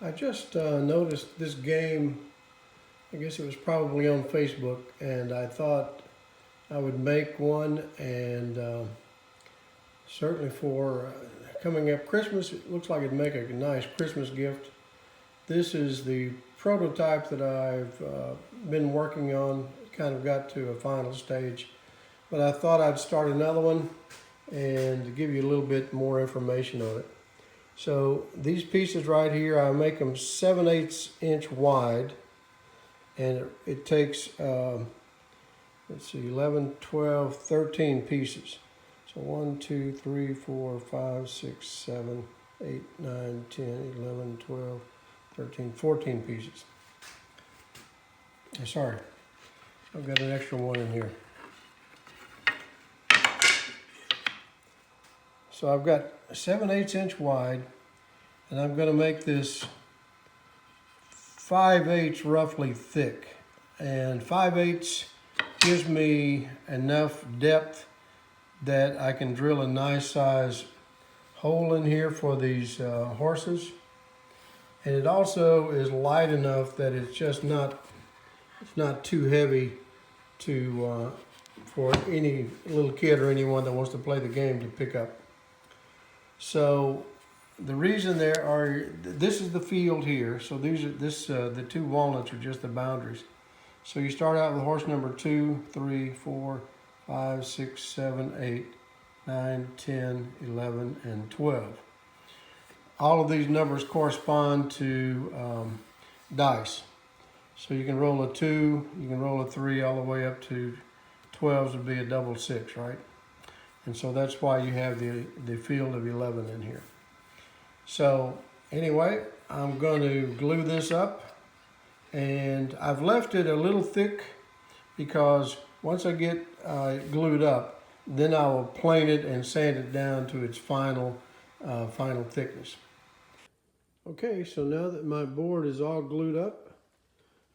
I just noticed this game. I guess it was probably on Facebook, and I thought I would make one, and certainly for coming up Christmas, it looks like it'd make a nice Christmas gift. This is the prototype that I've been working on. It kind of got to a final stage, but I thought I'd start another one and to give you a little bit more information on it. So these pieces right here, I make them 7/8 inch wide, and it takes, let's see, 11, 12, 13 pieces. So 1, 2, 3, 4, 5, 6, 7, 8, 9, 10, 11, 12, 13, 14 pieces. Sorry, I've got an extra one in here. So I've got 7/8 inch wide, and I'm going to make this 5/8 roughly thick. And 5/8 gives me enough depth that I can drill a nice size hole in here for these horses. And it also is light enough that it's just not too heavy to for any little kid or anyone that wants to play the game to pick up. So the reason this is the field here. So these are the two walnuts are just the boundaries. So you start out with horse number 2, 3, 4, 5, 6, 7, 8, 9, 10, 11, and 12. All of these numbers correspond to dice. So you can roll a 2, you can roll a 3, all the way up to 12s would be a double 6, right? And so that's why you have the field of 11 in here. So anyway, I'm going to glue this up, and I've left it a little thick because once I get glued up, then I will plane it and sand it down to its final thickness. Okay, so now that my board is all glued up,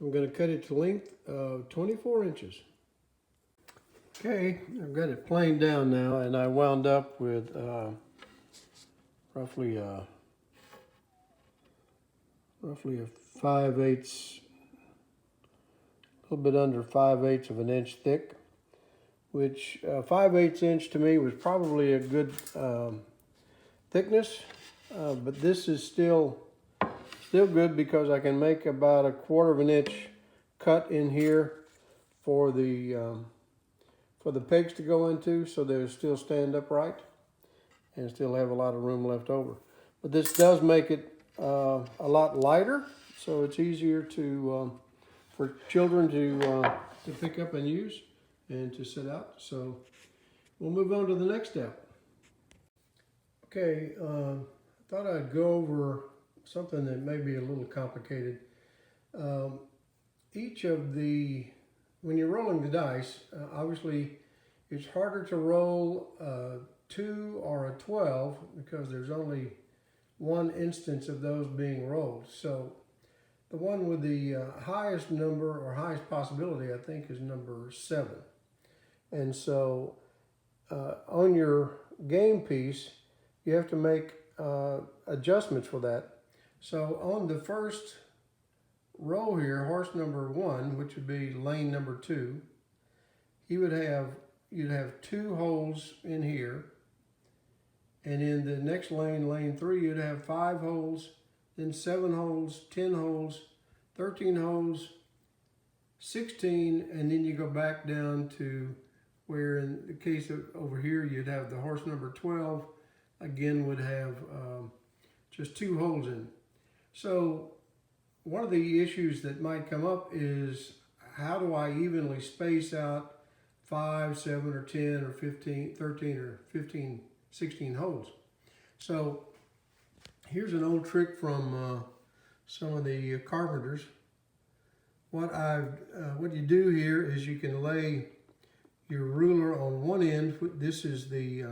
I'm going to cut it to length of 24 inches. Okay, I've got it planed down now, and I wound up with roughly a 5/8, a little bit under 5/8 of an inch thick, which 5/8 inch to me was probably a good thickness, but this is still good because I can make about a 1/4 of an inch cut in here for the pegs to go into, so they'll still stand upright and still have a lot of room left over. But this does make it a lot lighter, so it's easier for children to pick up and use and to set out. So we'll move on to the next step. Okay, I thought I'd go over something that may be a little complicated. When you're rolling the dice, obviously it's harder to roll a 2 or a 12 because there's only one instance of those being rolled. So the one with the highest number or highest possibility, I think, is number 7. And so on your game piece, you have to make adjustments for that. So on the first row here, horse number 1, which would be lane number 2, you'd have 2 holes in here, and in the next lane, lane 3, you'd have 5 holes, then 7 holes, 10 holes, 13 holes, 16, and then you go back down to where, in the case of over here, you'd have the horse number 12, again would have just 2 holes in. So one of the issues that might come up is, how do I evenly space out 5, 7, or 10, or 15, 13, or 15, 16 holes? So here's an old trick from some of the carpenters. What you do here is you can lay your ruler on one end. This is the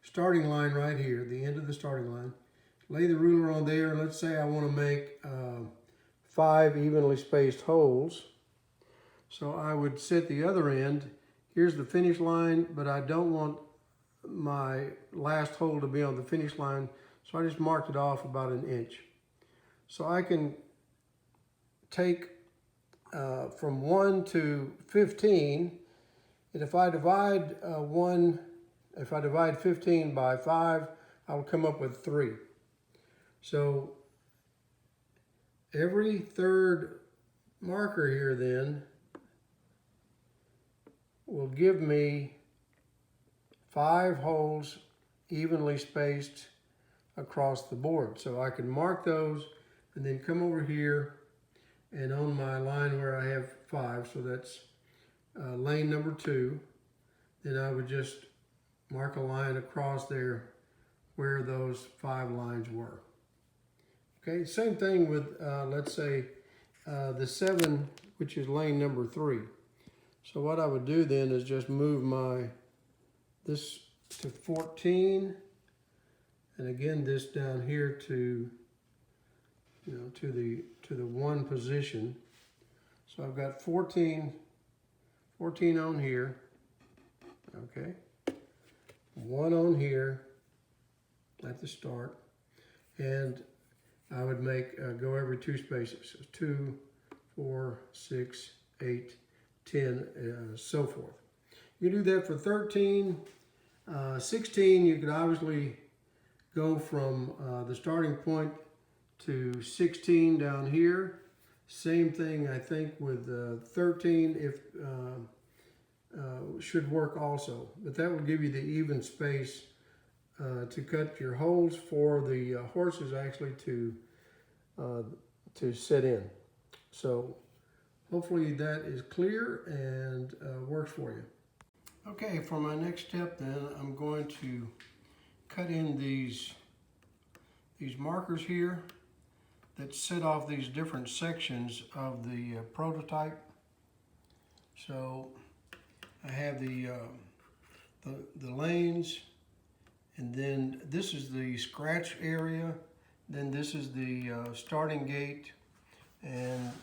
starting line right here, the end of the starting line. Lay the ruler on there, and let's say I want to make 5 evenly spaced holes. So I would set the other end. Here's the finish line, but I don't want my last hole to be on the finish line, so I just marked it off about 1 inch. So I can take from 1 to 15, and if I divide 15 by 5, I'll come up with 3. So every third marker here then will give me 5 holes evenly spaced across the board. So I can mark those and then come over here, and on my line where I have 5, so that's lane number 2, then I would just mark a line across there where those 5 lines were. Okay, same thing with, let's say, the 7, which is lane number 3. So what I would do then is just move this to 14, and again this down here to, to the 1 position. So I've got 14 on here, okay, 1 on here at the start, and I would go every 2 spaces, so 2, 4, 6, 8, 10, so forth. You do that for 13, 16. You could obviously go from the starting point to 16 down here. Same thing, I think, with 13. If should work also, but that will give you the even space to cut your holes for the horses actually to set in. So hopefully that is clear and works for you. Okay, for my next step then, I'm going to cut in these markers here that set off these different sections of the prototype. So I have the lanes, and then this is the scratch area, then this is the starting gate, and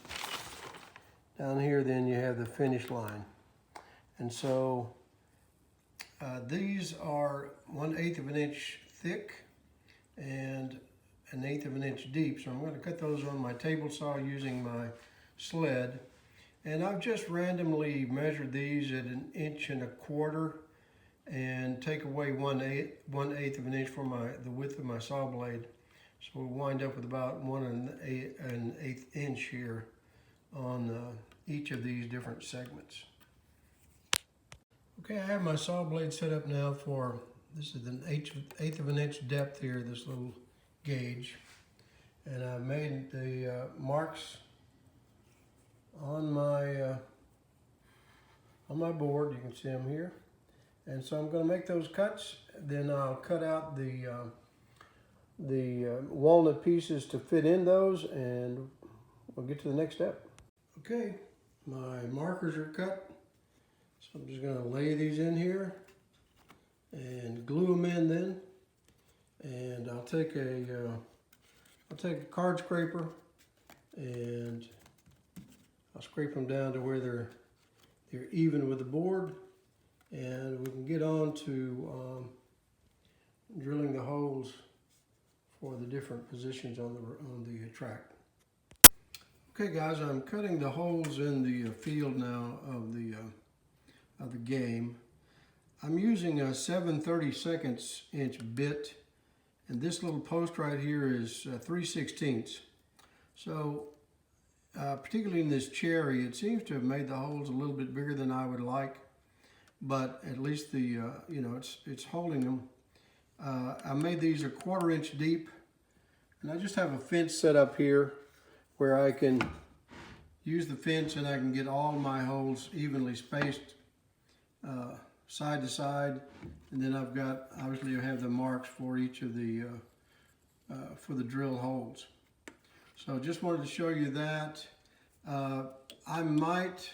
down here then you have the finish line. And so these are 1/8 of an inch thick and 1/8 of an inch deep. So I'm going to cut those on my table saw using my sled. And I've just randomly measured these at 1.25 inches and take away 1/8 of an inch from the width of my saw blade. So we'll wind up with about 1 1/8 inch here on each of these different segments. Okay, I have my saw blade set up now for, this is an 1/8 of an inch depth here, this little gauge. And I've made the marks on my board. You can see them here. And so I'm going to make those cuts. Then I'll cut out the walnut pieces to fit in those, and we'll get to the next step. Okay, my markers are cut. So I'm just going to lay these in here and glue them in then. And I'll take a card scraper and I'll scrape them down to where they're even with the board, and we can get on to drilling the holes for the different positions on the track. Okay guys, I'm cutting the holes in the field now of the game. I'm using a 7/32 inch bit, and this little post right here is 3/16. So particularly in this cherry, it seems to have made the holes a little bit bigger than I would like, but at least the it's holding them. I made these 1/4 inch deep, and I just have a fence set up here where I can use the fence and I can get all my holes evenly spaced side to side. And then I've got, obviously I have the marks for each of the for the drill holes. So just wanted to show you that. I might,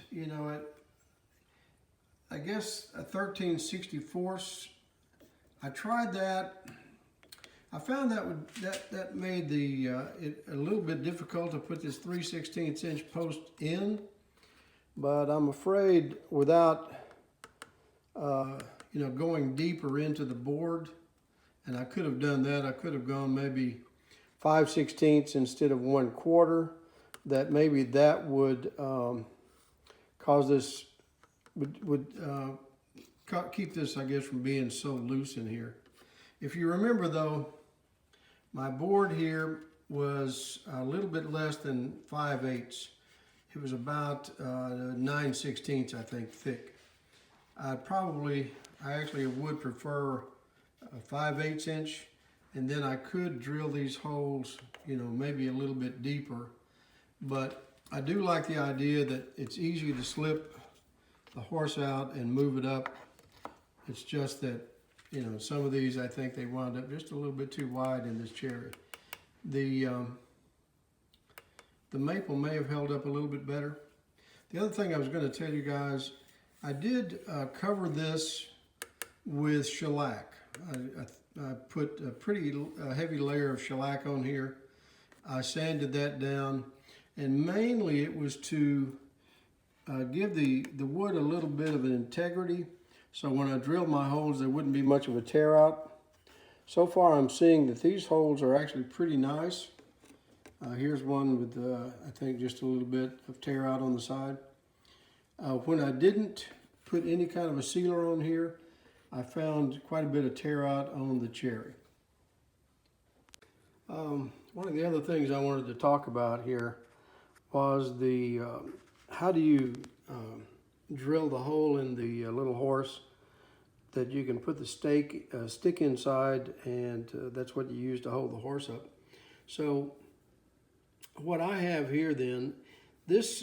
I guess a 13/64. I tried that. I found that made it a little bit difficult to put this 3/16 inch post in, but I'm afraid without going deeper into the board, and I could have done that. I could have gone maybe 5/16 instead of 1/4, that maybe that would cause this, would keep this, I guess, from being so loose in here. If you remember though, my board here was a little bit less than 5/8. It was about 9/16, I think, thick. I actually would prefer a 5/8 inch, and then I could drill these holes, you know, maybe a little bit deeper. But I do like the idea that it's easy to slip the horse out and move it up. It's just that, you know, some of these, I think they wound up just a little bit too wide in this cherry. The maple may have held up a little bit better. The other thing I was going to tell you guys, I did cover this with shellac. I put a pretty heavy layer of shellac on here. I sanded that down, and mainly it was to give the wood a little bit of an integrity, so when I drilled my holes there wouldn't be much of a tear out. So far I'm seeing that these holes are actually pretty nice. Here's one with I think just a little bit of tear out on the side. When I didn't put any kind of a sealer on here, I found quite a bit of tear out on the cherry. One of the other things I wanted to talk about here was the how do you drill the hole in the little horse that you can put the stick inside, and that's what you use to hold the horse up. So what I have here then, this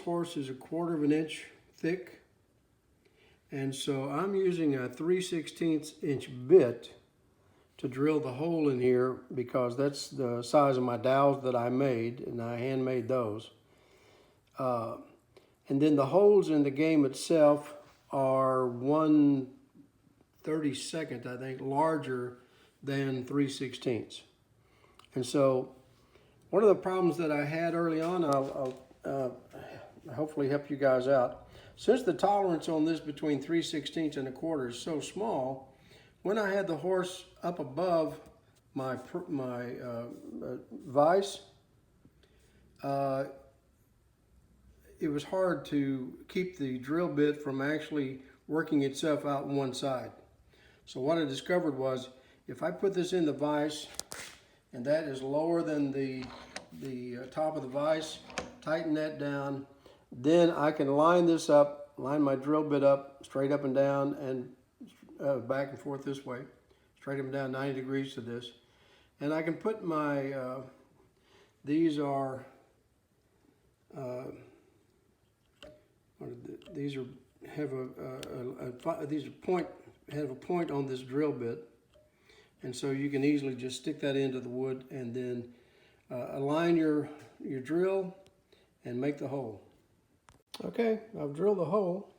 horse is 1/4 inch thick, and so I'm using a 3/16 inch bit to drill the hole in here, because that's the size of my dowels that I made, and I handmade those. And then the holes in the game itself are 1/32, I think, larger than 3/16. And so one of the problems that I had early on, I'll hopefully help you guys out. Since the tolerance on this between 3/16 and 1/4 is so small, when I had the horse up above my vise, it was hard to keep the drill bit from actually working itself out one side. So what I discovered was, if I put this in the vise, and that is lower than the top of the vise, tighten that down, then I can line this up, line my drill bit up, straight up and down, and back and forth this way, straight up and down 90 degrees to this. And I can put my, these are have a point on this drill bit, and so you can easily just stick that into the wood and then align your drill and make the hole. Okay, I've drilled the hole.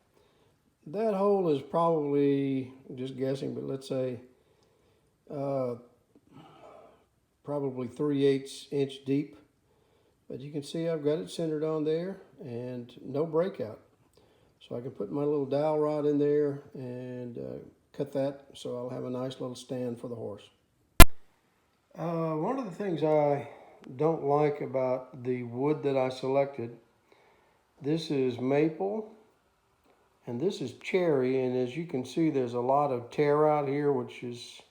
That hole is probably, just guessing, but let's say probably 3/8 inch deep. But you can see I've got it centered on there and no breakout. So I can put my little dowel rod in there and cut that, so I'll have a nice little stand for the horse. One of the things I don't like about the wood that I selected, this is maple and this is cherry, and as you can see there's a lot of tear out here, which is,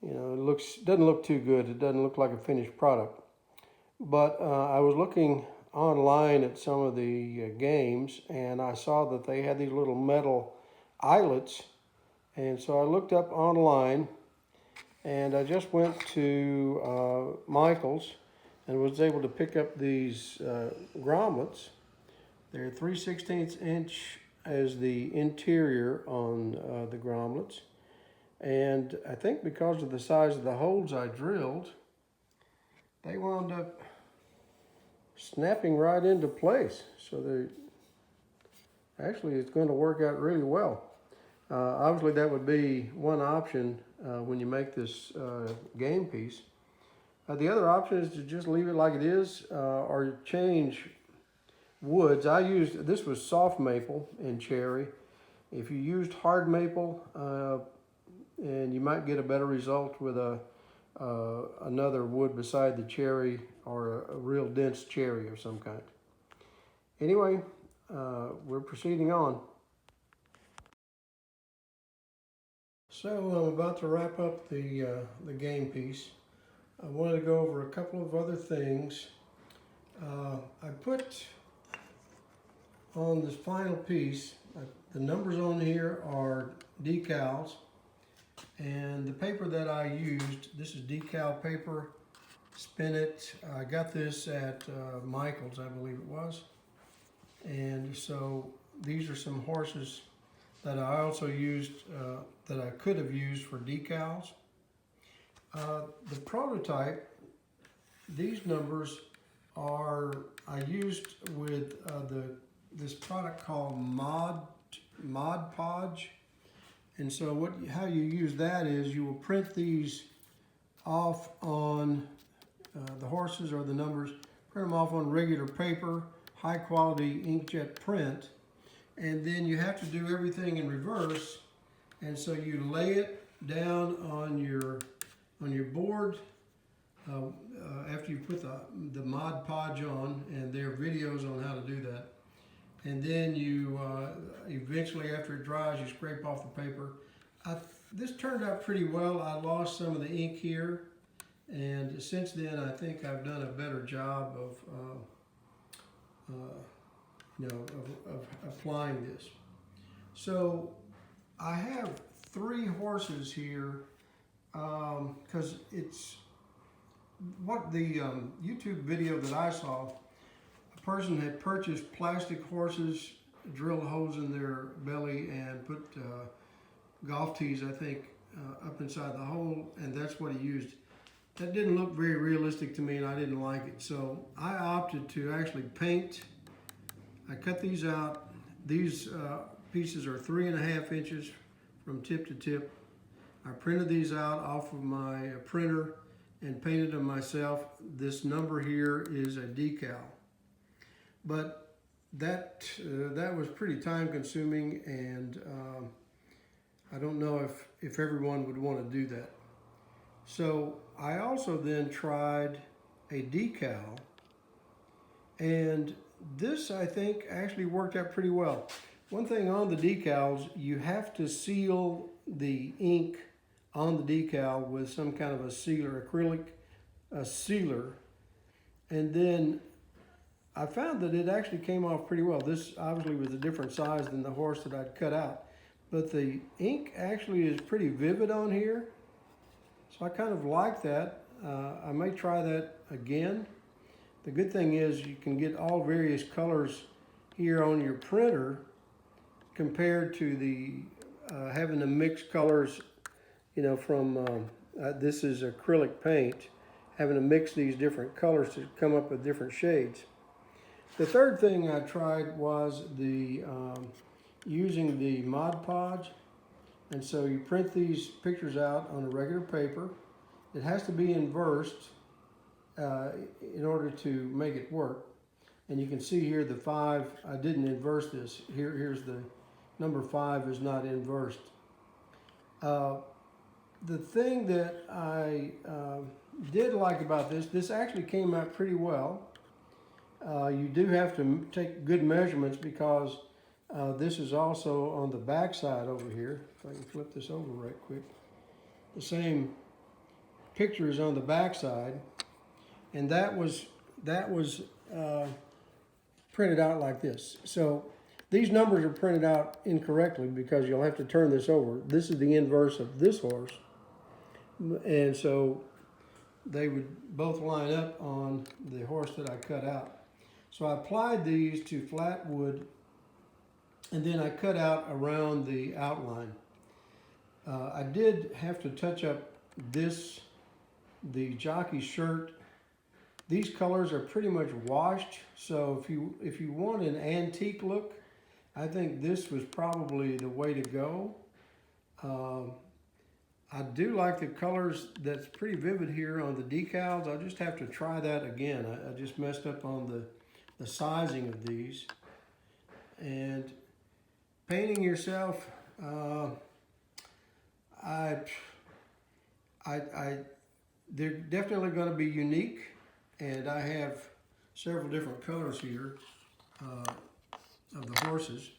you know, doesn't look too good. It doesn't look like a finished product. But I was looking online at some of the games, and I saw that they had these little metal eyelets, and so I looked up online, and I just went to Michael's and was able to pick up these grommets. They're 3/16 inch as the interior on the grommets, and I think because of the size of the holes I drilled, they wound up snapping right into place. So actually it's going to work out really well. Obviously that would be one option when you make this game piece. The other option is to just leave it like it is, or change woods. This was soft maple and cherry. If you used hard maple, and you might get a better result with a another wood beside the cherry, or a real dense cherry of some kind. Anyway, we're proceeding on. So I'm about to wrap up the game piece. I wanted to go over a couple of other things. I put on this final piece, the numbers on here are decals, and the paper that I used, this is decal paper, Spin It. I got this at Michael's, I believe it was. And so these are some horses that I also used, that I could have used for decals. The prototype, these numbers are, I used with this product called Mod Podge. And so how you use that is you will print these off on the horses or the numbers, print them off on regular paper, high quality inkjet print, and then you have to do everything in reverse. And so you lay it down on your board after you put the Mod Podge on, and there are videos on how to do that. And then you eventually, after it dries, you scrape off the paper. This turned out pretty well. I lost some of the ink here, and since then I think I've done a better job of applying this. So I have 3 horses here, because it's what the YouTube video that I saw. A person had purchased plastic horses, drilled holes in their belly, and put golf tees, I think, up inside the hole, and that's what he used. That didn't look very realistic to me, and I didn't like it. So I opted to actually paint. I cut these out. These pieces are 3.5 inches from tip to tip. I printed these out off of my printer and painted them myself. This number here is a decal. But that was pretty time consuming, and I don't know if everyone would want to do that. So I also then tried a decal, and this I think actually worked out pretty well. One thing on the decals, you have to seal the ink on the decal with some kind of a sealer, acrylic sealer, and then I found that it actually came off pretty well. This obviously was a different size than the horse that I'd cut out, but the ink actually is pretty vivid on here, so I kind of like that. I may try that again. The good thing is you can get all various colors here on your printer compared to the having to mix colors, from this is acrylic paint, having to mix these different colors to come up with different shades. The third thing I tried was the using the Mod Podge. And so you print these pictures out on a regular paper. It has to be inversed in order to make it work. And you can see here the 5, I didn't inverse this. Here's the number 5 is not inversed. The thing that I did like about this actually came out pretty well. You do have to take good measurements because this is also on the back side over here. If I can flip this over right quick. The same picture is on the back side, and that was printed out like this. So these numbers are printed out incorrectly because you'll have to turn this over. This is the inverse of this horse, and so they would both line up on the horse that I cut out. So I applied these to flat wood, and then I cut out around the outline. I did have to touch up the jockey shirt. These colors are pretty much washed, so if you want an antique look, I think this was probably the way to go. I do like the colors that's pretty vivid here on the decals. I'll just have to try that again. I just messed up on the sizing of these. And painting yourself, I they're definitely going to be unique, and I have several different colors here of the horses.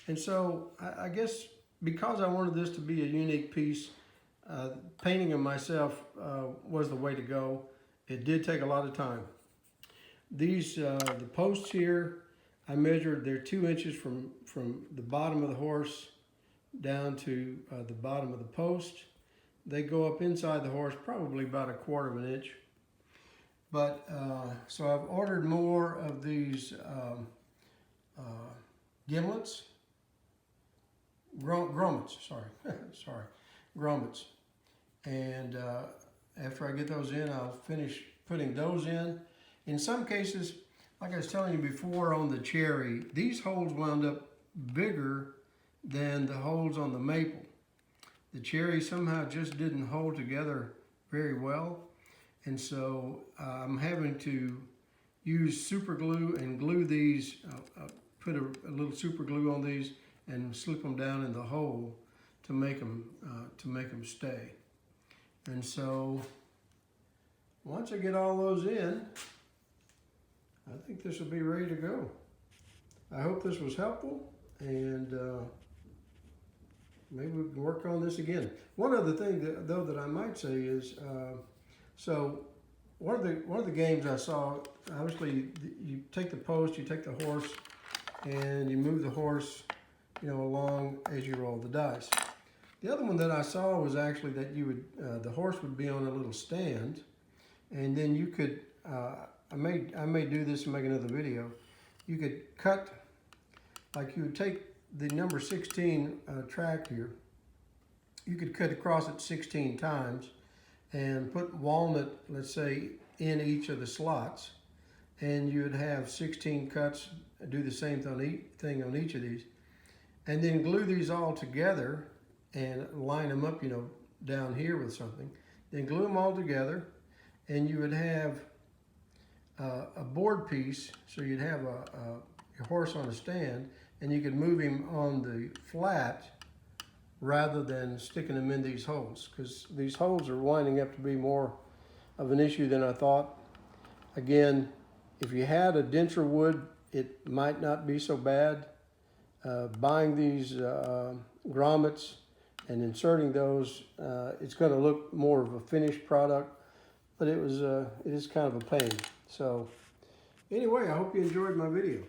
And so I guess because I wanted this to be a unique piece, painting them myself was the way to go. It did take a lot of time. These, the posts here, I measured, they're 2 inches from the bottom of the horse down to the bottom of the post. They go up inside the horse probably about 1/4 of an inch. But, so I've ordered more of these gimlets, grommets, sorry, grommets. And after I get those in, I'll finish putting those in. In some cases, like I was telling you before on the cherry, these holes wound up bigger than the holes on the maple. The cherry somehow just didn't hold together very well. And so I'm having to use super glue and glue these, put a little super glue on these and slip them down in the hole to make them stay. And so once I get all those in, I think this will be ready to go. I hope this was helpful, and maybe we can work on this again. One other thing though that I might say is, so one of the games I saw, obviously you take the post, you take the horse, and you move the horse, along as you roll the dice. The other one that I saw was actually that you would, the horse would be on a little stand, and then you could, I may do this and make another video. You could cut, like you would take the number 16 track here, you could cut across it 16 times and put walnut, let's say, in each of the slots, and you would have 16 cuts, do the same thing on each of these, and then glue these all together and line them up, down here with something. Then glue them all together, and you would have a board piece, so you'd have your horse on a stand, and you could move him on the flat rather than sticking him in these holes, because these holes are winding up to be more of an issue than I thought. Again, if you had a denser wood, it might not be so bad. Buying these grommets and inserting those, it's going to look more of a finished product, but it is kind of a pain. So anyway, I hope you enjoyed my video.